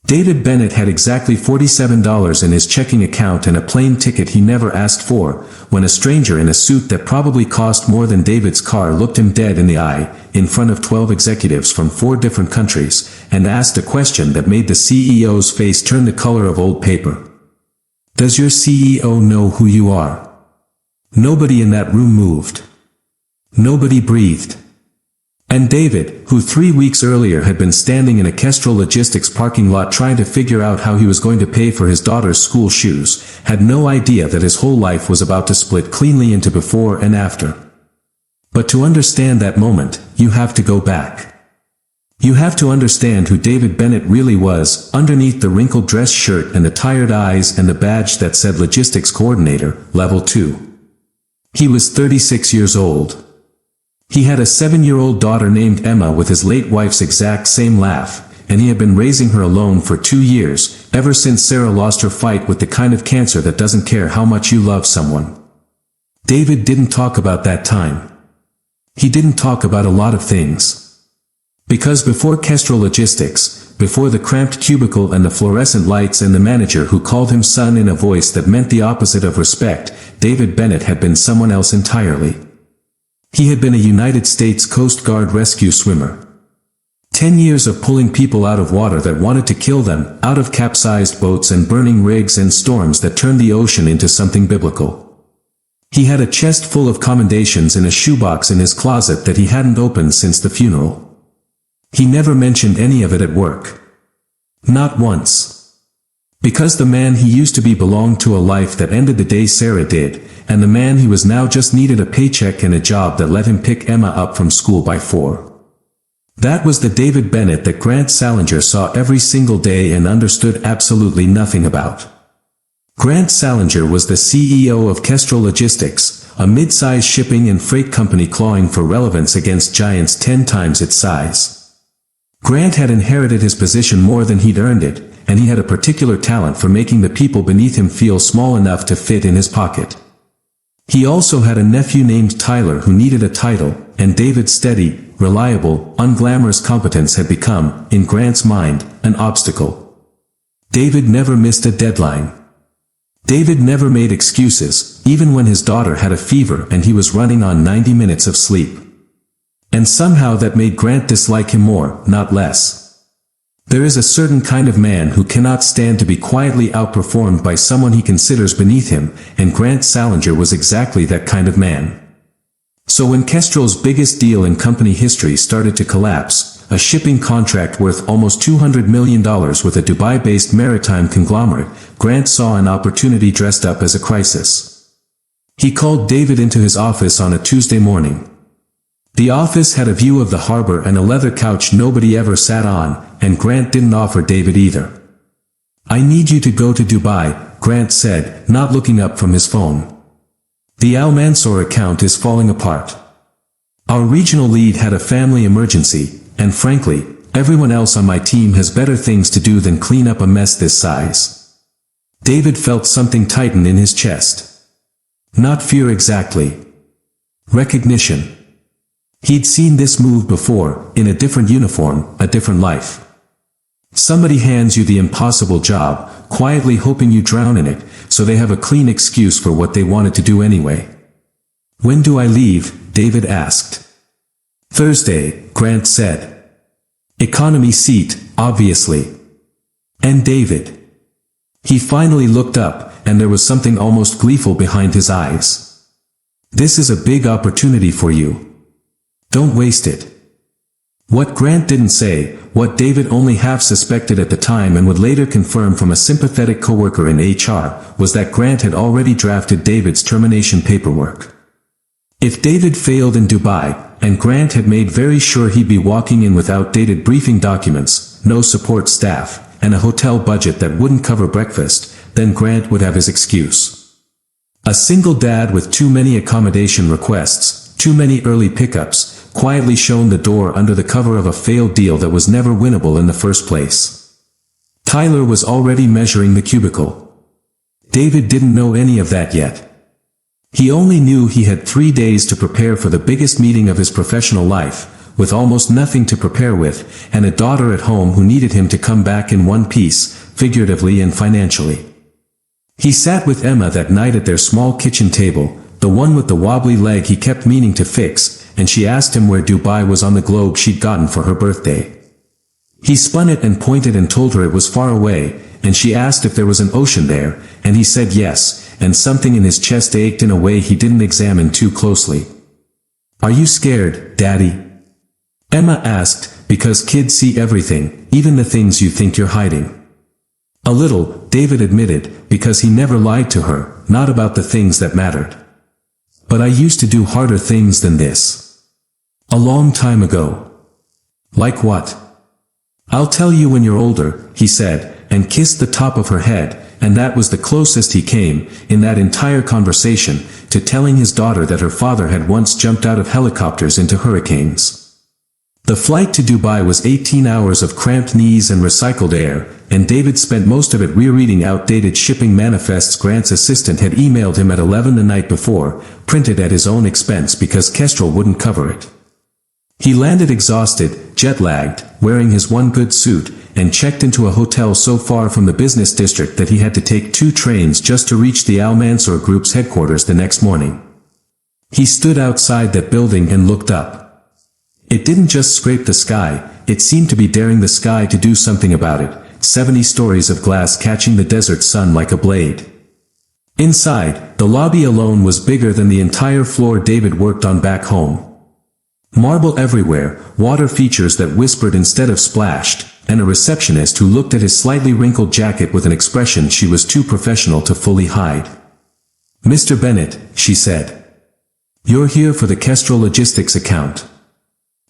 David Bennett had exactly $47 in his checking account and a plane ticket he never asked for, when a stranger in a suit that probably cost more than David's car looked him dead in the eye, in front of 12 executives from 4 different countries, and asked a question that made the CEO's face turn the color of old paper. "Does your CEO know who you are?" Nobody in that room moved. Nobody breathed. And David, who 3 weeks earlier had been standing in a Kestrel Logistics parking lot trying to figure out how he was going to pay for his daughter's school shoes, had no idea that his whole life was about to split cleanly into before and after. But to understand that moment, you have to go back. You have to understand who David Bennett really was, underneath the wrinkled dress shirt and the tired eyes and the badge that said Logistics Coordinator, Level 2. He was 36 years old. He had a 7-year-old daughter named Emma with his late wife's exact same laugh, and he had been raising her alone for 2 years, ever since Sarah lost her fight with the kind of cancer that doesn't care how much you love someone. David didn't talk about that time. He didn't talk about a lot of things. Because before Kestrel Logistics, before the cramped cubicle and the fluorescent lights and the manager who called him son in a voice that meant the opposite of respect, David Bennett had been someone else entirely. He had been a United States Coast Guard rescue swimmer. 10 years of pulling people out of water that wanted to kill them, out of capsized boats and burning rigs and storms that turned the ocean into something biblical. He had a chest full of commendations in a shoebox in his closet that he hadn't opened since the funeral. He never mentioned any of it at work. Not once. Because the man he used to be belonged to a life that ended the day Sarah did, and the man he was now just needed a paycheck and a job that let him pick Emma up from school by 4. That was the David Bennett that Grant Salinger saw every single day and understood absolutely nothing about. Grant Salinger was the CEO of Kestrel Logistics, a mid-size shipping and freight company clawing for relevance against giants 10 times its size. Grant had inherited his position more than he'd earned it, and he had a particular talent for making the people beneath him feel small enough to fit in his pocket. He also had a nephew named Tyler who needed a title, and David's steady, reliable, unglamorous competence had become, in Grant's mind, an obstacle. David never missed a deadline. David never made excuses, even when his daughter had a fever and he was running on 90 minutes of sleep. And somehow that made Grant dislike him more, not less. There is a certain kind of man who cannot stand to be quietly outperformed by someone he considers beneath him, and Grant Salinger was exactly that kind of man. So when Kestrel's biggest deal in company history started to collapse, a shipping contract worth almost $200 million with a Dubai-based maritime conglomerate, Grant saw an opportunity dressed up as a crisis. He called David into his office on a Tuesday morning. The office had a view of the harbor and a leather couch nobody ever sat on, and Grant didn't offer David either. "I need you to go to Dubai," Grant said, not looking up from his phone. "The Al Mansour account is falling apart. Our regional lead had a family emergency, and frankly, everyone else on my team has better things to do than clean up a mess this size." David felt something tighten in his chest. Not fear exactly. Recognition. He'd seen this move before, in a different uniform, a different life. Somebody hands you the impossible job, quietly hoping you drown in it, so they have a clean excuse for what they wanted to do anyway. "When do I leave?" David asked. "Thursday," Grant said. Economy seat, obviously. And David. He finally looked up, and there was something almost gleeful behind his eyes. "This is a big opportunity for you. Don't waste it." What Grant didn't say, what David only half suspected at the time and would later confirm from a sympathetic coworker in HR, was that Grant had already drafted David's termination paperwork. If David failed in Dubai, and Grant had made very sure he'd be walking in with outdated briefing documents, no support staff, and a hotel budget that wouldn't cover breakfast, then Grant would have his excuse. A single dad with too many accommodation requests, too many early pickups, quietly shown the door under the cover of a failed deal that was never winnable in the first place. Tyler was already measuring the cubicle. David didn't know any of that yet. He only knew he had 3 days to prepare for the biggest meeting of his professional life, with almost nothing to prepare with, and a daughter at home who needed him to come back in one piece, figuratively and financially. He sat with Emma that night at their small kitchen table, the one with the wobbly leg he kept meaning to fix, and she asked him where Dubai was on the globe she'd gotten for her birthday. He spun it and pointed and told her it was far away, and she asked if there was an ocean there, and he said yes, and something in his chest ached in a way he didn't examine too closely. "Are you scared, Daddy?" Emma asked, because kids see everything, even the things you think you're hiding. A little, David admitted, because he never lied to her, not about the things that mattered. "But I used to do harder things than this. A long time ago." "Like what?" "I'll tell you when you're older," he said, and kissed the top of her head, and that was the closest he came, in that entire conversation, to telling his daughter that her father had once jumped out of helicopters into hurricanes. The flight to Dubai was 18 hours of cramped knees and recycled air, and David spent most of it rereading outdated shipping manifests Grant's assistant had emailed him at 11 the night before, printed at his own expense because Kestrel wouldn't cover it. He landed exhausted, jet-lagged, wearing his one good suit, and checked into a hotel so far from the business district that he had to take 2 trains just to reach the Al Mansour Group's headquarters the next morning. He stood outside that building and looked up. It didn't just scrape the sky, it seemed to be daring the sky to do something about it, 70 stories of glass catching the desert sun like a blade. Inside, the lobby alone was bigger than the entire floor David worked on back home. Marble everywhere, water features that whispered instead of splashed, and a receptionist who looked at his slightly wrinkled jacket with an expression she was too professional to fully hide. "Mr. Bennett," she said. "You're here for the Kestrel Logistics account.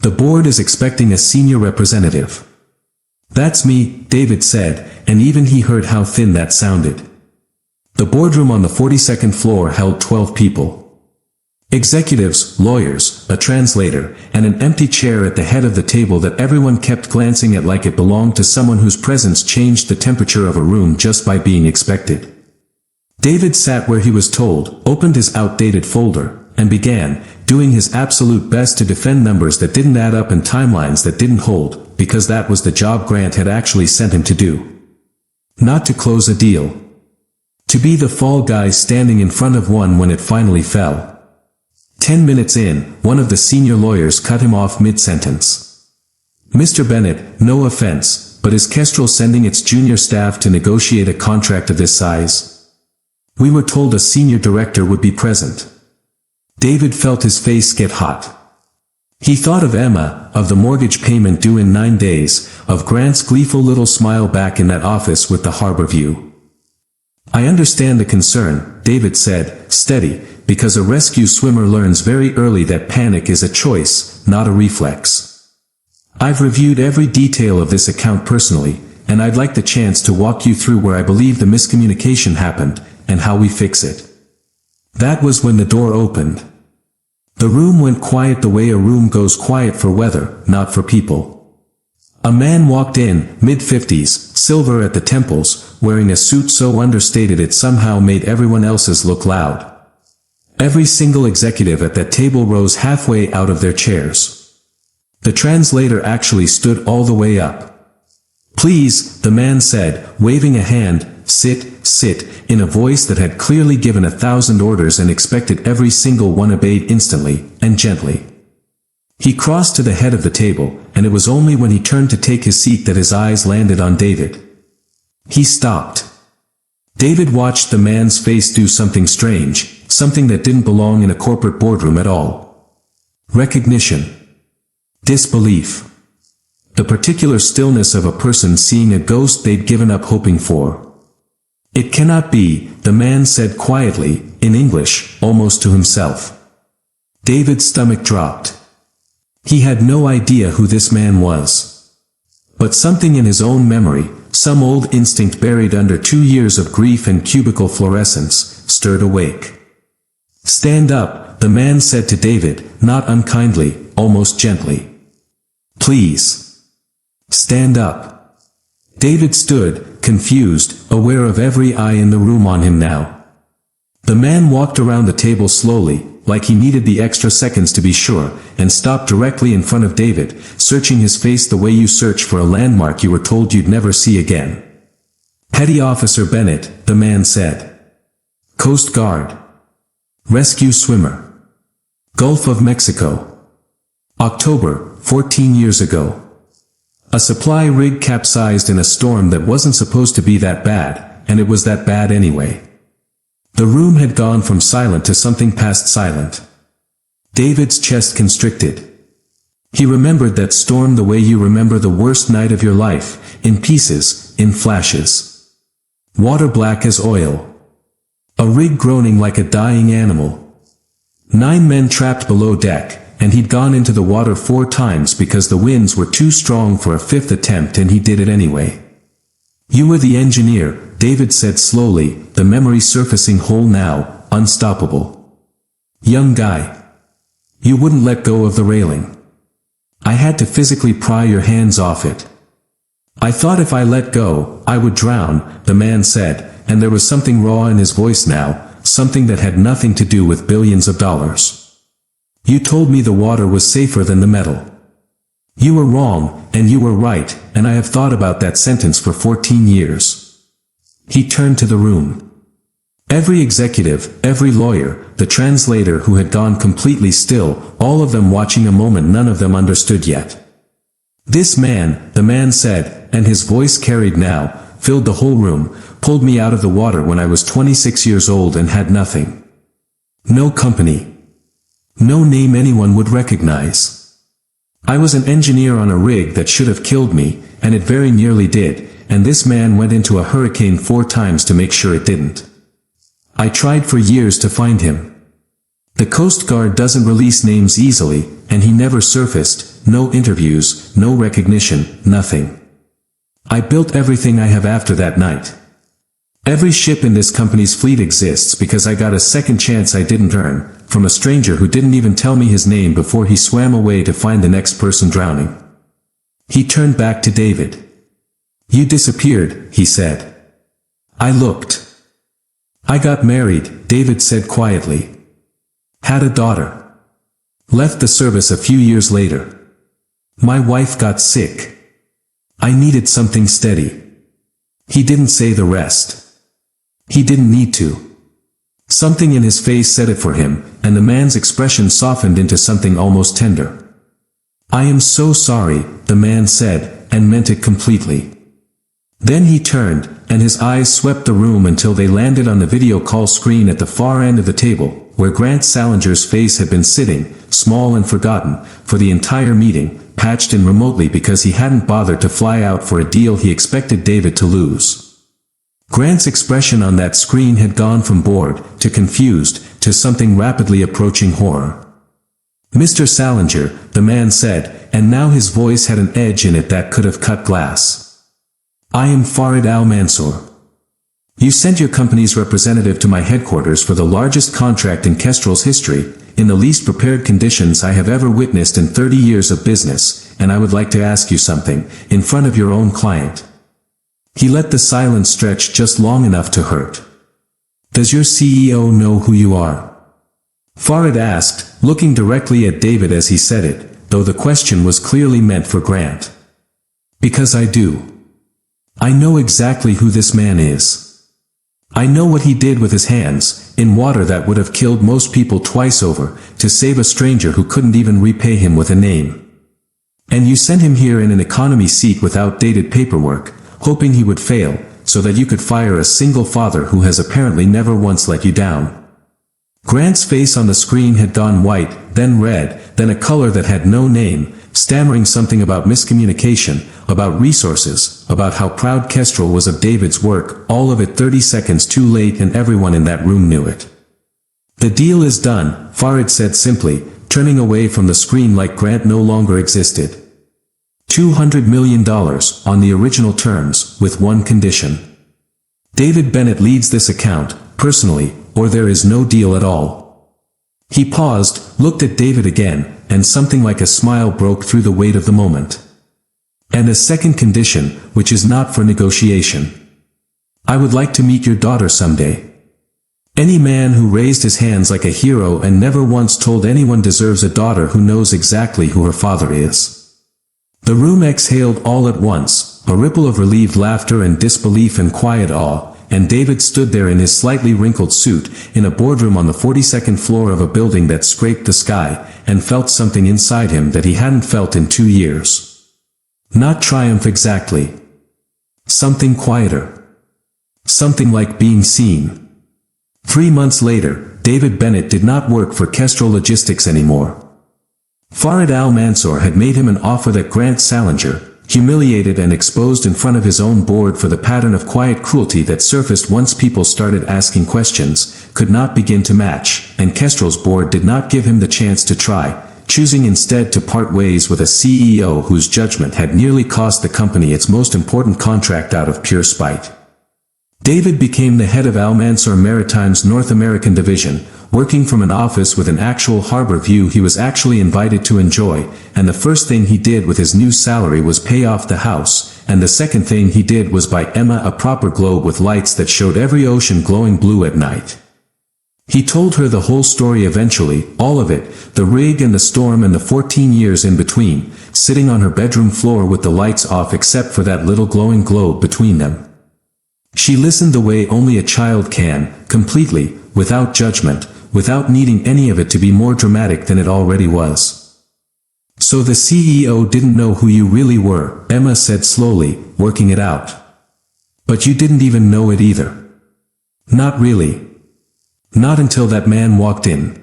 The board is expecting a senior representative." "That's me," David said, and even he heard how thin that sounded. The boardroom on the 42nd floor held 12 people. Executives, lawyers, a translator, and an empty chair at the head of the table that everyone kept glancing at like it belonged to someone whose presence changed the temperature of a room just by being expected. David sat where he was told, opened his outdated folder, and began, doing his absolute best to defend numbers that didn't add up and timelines that didn't hold, because that was the job Grant had actually sent him to do. Not to close a deal. To be the fall guy standing in front of one when it finally fell. 10 minutes in, one of the senior lawyers cut him off mid-sentence. "Mr. Bennett, no offense, but is Kestrel sending its junior staff to negotiate a contract of this size? We were told a senior director would be present." David felt his face get hot. He thought of Emma, of the mortgage payment due in 9 days, of Grant's gleeful little smile back in that office with the harbor view. "I understand the concern," David said, steady, because a rescue swimmer learns very early that panic is a choice, not a reflex. "I've reviewed every detail of this account personally, and I'd like the chance to walk you through where I believe the miscommunication happened, and how we fix it." That was when the door opened. The room went quiet the way a room goes quiet for weather, not for people. A man walked in, mid-50s, silver at the temples, wearing a suit so understated it somehow made everyone else's look loud. Every single executive at that table rose halfway out of their chairs. The translator actually stood all the way up. "Please," the man said, waving a hand, sit, in a voice that had clearly given 1,000 orders and expected every single one obeyed instantly, and gently. He crossed to the head of the table, and it was only when he turned to take his seat that his eyes landed on David. He stopped. David watched the man's face do something strange, something that didn't belong in a corporate boardroom at all. Recognition. Disbelief. The particular stillness of a person seeing a ghost they'd given up hoping for. "It cannot be," the man said quietly, in English, almost to himself. David's stomach dropped. He had no idea who this man was. But something in his own memory, some old instinct buried under 2 years of grief and cubicle fluorescence, stirred awake. "Stand up," the man said to David, not unkindly, almost gently. "Please. Stand up." David stood, confused, aware of every eye in the room on him now. The man walked around the table slowly, like he needed the extra seconds to be sure, and stopped directly in front of David, searching his face the way you search for a landmark you were told you'd never see again. Petty Officer Bennett, the man said. Coast Guard. Rescue swimmer. Gulf of Mexico. October, 14 years ago. A supply rig capsized in a storm that wasn't supposed to be that bad, and it was that bad anyway. The room had gone from silent to something past silent. David's chest constricted. He remembered that storm the way you remember the worst night of your life, in pieces, in flashes. Water black as oil. A rig groaning like a dying animal. 9 men trapped below deck, and he'd gone into the water 4 times because the winds were too strong for a 5th attempt, and he did it anyway. You were the engineer, David said slowly, the memory surfacing whole now, unstoppable. Young guy. You wouldn't let go of the railing. I had to physically pry your hands off it. I thought if I let go, I would drown, the man said, and there was something raw in his voice now, something that had nothing to do with billions of dollars. You told me the water was safer than the metal. You were wrong, and you were right, and I have thought about that sentence for 14 years. He turned to the room. Every executive, every lawyer, the translator who had gone completely still, all of them watching a moment none of them understood yet. This man, the man said, and his voice carried now, filled the whole room, pulled me out of the water when I was 26 years old and had nothing. No company. No name anyone would recognize. I was an engineer on a rig that should have killed me, and it very nearly did, and this man went into a hurricane 4 times to make sure it didn't. I tried for years to find him. The Coast Guard doesn't release names easily, and he never surfaced, no interviews, no recognition, nothing. I built everything I have after that night. Every ship in this company's fleet exists because I got a second chance I didn't earn, from a stranger who didn't even tell me his name before he swam away to find the next person drowning. He turned back to David. You disappeared, he said. I looked. I got married, David said quietly. Had a daughter. Left the service a few years later. My wife got sick. I needed something steady. He didn't say the rest. He didn't need to. Something in his face said it for him, and the man's expression softened into something almost tender. I am so sorry, the man said, and meant it completely. Then he turned, and his eyes swept the room until they landed on the video call screen at the far end of the table, where Grant Salinger's face had been sitting, small and forgotten, for the entire meeting, patched in remotely because he hadn't bothered to fly out for a deal he expected David to lose. Grant's expression on that screen had gone from bored, to confused, to something rapidly approaching horror. Mr. Salinger, the man said, and now his voice had an edge in it that could have cut glass. I am Farid Al-Mansour. You sent your company's representative to my headquarters for the largest contract in Kestrel's history, in the least prepared conditions I have ever witnessed in 30 years of business, and I would like to ask you something, in front of your own client. He let the silence stretch just long enough to hurt. Does your CEO know who you are? Farid asked, looking directly at David as he said it, though the question was clearly meant for Grant. Because I do. I know exactly who this man is. I know what he did with his hands, in water that would have killed most people twice over, to save a stranger who couldn't even repay him with a name. And you sent him here in an economy seat with outdated paperwork, hoping he would fail, so that you could fire a single father who has apparently never once let you down. Grant's face on the screen had gone white, then red, then a color that had no name, stammering something about miscommunication, about resources, about how proud Kestrel was of David's work, all of it 30 seconds too late, and everyone in that room knew it. The deal is done, Farid said simply, turning away from the screen like Grant no longer existed. $200 million, on the original terms, with one condition. David Bennett leads this account, personally, or there is no deal at all. He paused, looked at David again, and something like a smile broke through the weight of the moment. And a second condition, which is not for negotiation. I would like to meet your daughter someday. Any man who raised his hands like a hero and never once told anyone deserves a daughter who knows exactly who her father is. The room exhaled all at once, a ripple of relieved laughter and disbelief and quiet awe, and David stood there in his slightly wrinkled suit, in a boardroom on the 42nd floor of a building that scraped the sky, and felt something inside him that he hadn't felt in 2 years. Not triumph exactly. Something quieter. Something like being seen. 3 months later, David Bennett did not work for Kestrel Logistics anymore. Farid Al-Mansour had made him an offer that Grant Salinger, humiliated and exposed in front of his own board for the pattern of quiet cruelty that surfaced once people started asking questions, could not begin to match, and Kestrel's board did not give him the chance to try, choosing instead to part ways with a CEO whose judgment had nearly cost the company its most important contract out of pure spite. David became the head of Al-Mansour Maritime's North American division, working from an office with an actual harbor view he was actually invited to enjoy, and the first thing he did with his new salary was pay off the house, and the second thing he did was buy Emma a proper globe with lights that showed every ocean glowing blue at night. He told her the whole story eventually, all of it, the rig and the storm and the 14 years in between, sitting on her bedroom floor with the lights off except for that little glowing globe between them. She listened the way only a child can, completely, without judgment, without needing any of it to be more dramatic than it already was. So the CEO didn't know who you really were, Emma said slowly, working it out. But you didn't even know it either. Not really. Not until that man walked in.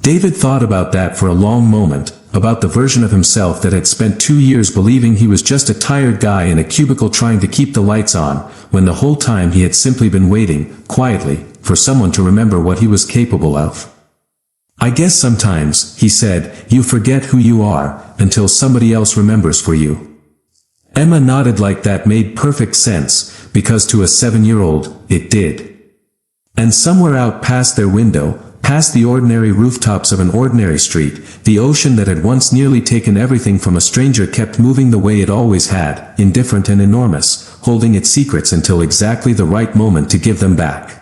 David thought about that for a long moment, about the version of himself that had spent 2 years believing he was just a tired guy in a cubicle trying to keep the lights on, when the whole time he had simply been waiting, quietly, for someone to remember what he was capable of. I guess sometimes, he said, you forget who you are, until somebody else remembers for you. Emma nodded like that made perfect sense, because to a 7-year-old, it did. And somewhere out past their window, past the ordinary rooftops of an ordinary street, the ocean that had once nearly taken everything from a stranger kept moving the way it always had, indifferent and enormous, holding its secrets until exactly the right moment to give them back.